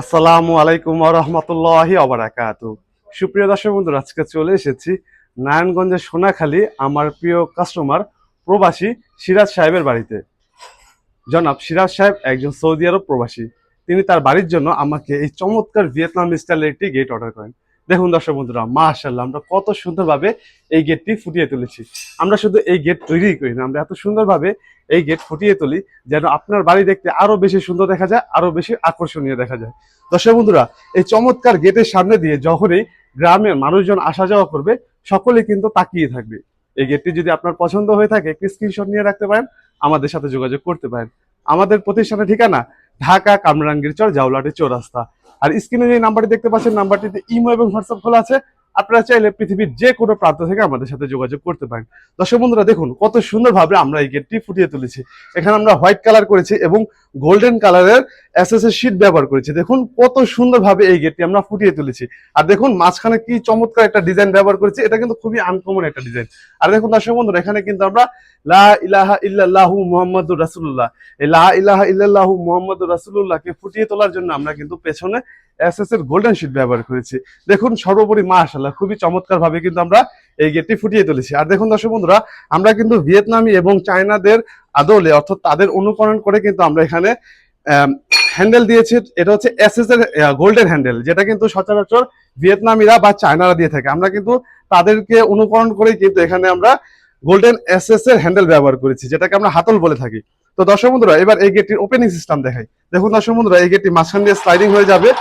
আসসালামু আলাইকুম ওয়া রাহমাতুল্লাহি ওয়া বারাকাতুহু। সুপ্রিয় দর্শক বন্ধুরা, আজকে চলে এসেছি নারায়ণগঞ্জের সোনাখালী আমার প্রিয় কাস্টমার প্রবাসী সিরাজ সাহেবের বাড়িতে। জনাব সিরাজ সাহেব একজন সৌদি আরব প্রবাসী। তিনি তার বাড়ির জন্য আমাকে এই চমৎকার ভিয়েতনাম স্টাইলের একটি গেট অর্ডার করেন। দেখুন দর্শক বন্ধুরা, মাশাআল্লাহ, আমরা কত সুন্দরভাবে এই গেটটি ফুটিয়ে তুলেছি। আমরা শুধু এই গেট তৈরি করি না, আমরা এত সুন্দরভাবে এই গেট ফুটিয়ে তুলি যেন আপনার বাড়ি দেখতে আরো বেশি সুন্দর দেখা যায়, আরো বেশি আকর্ষণীয় দেখা যায়। দর্শক বন্ধুরা, এই চমৎকার গেটের সামনে দিয়ে যখনই গ্রামের মানুষজন আসা যাওয়া করবে, সকলেই কিন্তু তাকিয়ে থাকবে। এই গেটটি যদি আপনার পছন্দ হয়ে থাকে, একটি স্ক্রিনশট নিয়ে রাখতে পারেন, আমাদের সাথে যোগাযোগ করতে পারেন। আমাদের প্রতিষ্ঠানের ঠিকানা ঢাকা কামরাঙ্গীর চর, জাউলাটি চৌরাস্তা। আর স্ক্রিনে যে নাম্বারটি দেখতে পাচ্ছেন, নাম্বারটিতে ইমো এবং হোয়াটসঅ্যাপ খোলা আছে। আপনারা চাইলে পৃথিবীর যে কোনো প্রান্ত থেকে আমাদের সাথে যোগাযোগ করতে পারেন। দর্শক বন্ধুরা, দেখুন কত সুন্দরভাবে আমরা এই গেটটি ফুটিয়ে তুলেছি। এখানে আমরা হোয়াইট কালার করেছি এবং গোল্ডেন কালারের এসএস শীট ব্যবহার করেছি। দেখুন কত সুন্দরভাবে এই গেটটি আমরা ফুটিয়ে তুলেছি। আর দেখুন মাঝখানে কি চমৎকার একটা ডিজাইন ব্যবহার করেছি, এটা কিন্তু খুবই আনকমন একটা ডিজাইন। আর দেখুন দর্শক বন্ধুরা, এখানে কিন্তু আমরা লা ইলাহা ইল্লাল্লাহু মুহাম্মাদুর রাসূলুল্লাহ, এই লা ইলাহা ইল্লাল্লাহু মুহাম্মাদুর রাসূলুল্লাহকে ফুটিয়ে তোলার জন্য আমরা কিন্তু পেছনে এসএস এর গোল্ডেন শীট ব্যবহার করেছি। দেখুন সর্বোপরি মাশাআল্লাহ, খুবই চমৎকার ভাবে কিন্তু আমরা এই গেটটি ফুটিয়ে তুলেছি। আর দেখুন দর্শক বন্ধুরা, আমরা কিন্তু ভিয়েতনামি এবং চায়নাদের আদলে, অর্থাৎ তাদের অনুকরণ করে কিন্তু আমরা এখানে হ্যান্ডেল দিয়েছি। এটা হচ্ছে এসএস এর গোল্ডেন হ্যান্ডেল, যেটা কিন্তু সচরাচর ভিয়েতনামিরা বা চায়নারা দিয়ে থাকে। আমরা কিন্তু তাদেরকে অনুকরণ করে কিন্তু এখানে আমরা গোল্ডেন এসএস এর হ্যান্ডেল ব্যবহার করেছি, যেটাকে আমরা হাতল বলে থাকি। তো দর্শক বন্ধুরা, এবার এই গেটটির ওপেনিং সিস্টেম দেখাই। দেখুন দর্শক বন্ধুরা, এই গেটটি মাঝখান দিয়ে স্লাইডিং হয়ে যাবে।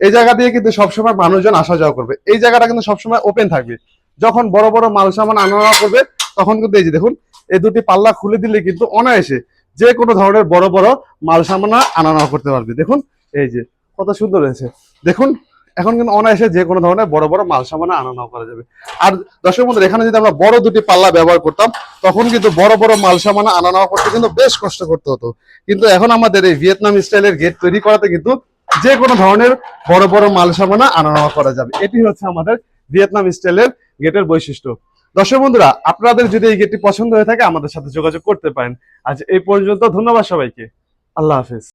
এই জায়গা দিয়ে কিন্তু সবসময় মানুষজন আসা যাওয়া করবে। এই জায়গাটা কিন্তু সবসময় ওপেন থাকবে। যখন বড় বড় মাল সামান আনা নেওয়া করবে, তখন কিন্তু এই যে দেখুন, এই দুটি পাল্লা খুলে দিলে কিন্তু অনায়াসে যে কোনো ধরনের বড় বড় মাল সামান আনা নেওয়া করতে পারবে। দেখুন এই যে কত সুন্দর হয়েছে। দেখুন এখন কিন্তু অনায়াসে যে কোনো ধরনের বড় বড় মাল সামান আনা নেওয়া করা যাবে। আর দর্শক বন্ধুরা, এখানে যদি আমরা বড় দুটি পাল্লা ব্যবহার করতাম, তখন কিন্তু বড় বড় মাল সামান আনা নেওয়া করতে কিন্তু বেশ কষ্ট করতে হতো। কিন্তু এখন আমাদের এই ভিয়েতনাম স্টাইলের গেট তৈরি করাতে কিন্তু যে কোনো ধরনের বড় বড় মাল সামানা আনা নেওয়া করা যাবে। এটি হচ্ছে আমাদের ভিয়েতনাম স্টাইলের গেটের বৈশিষ্ট্য। দর্শক বন্ধুরা, আপনাদের যদি এই গেটটি পছন্দ হয়ে থাকে, আমাদের সাথে যোগাযোগ করতে পারেন। আজ এই পর্যন্ত, ধন্যবাদ সবাইকে। আল্লাহ হাফেজ।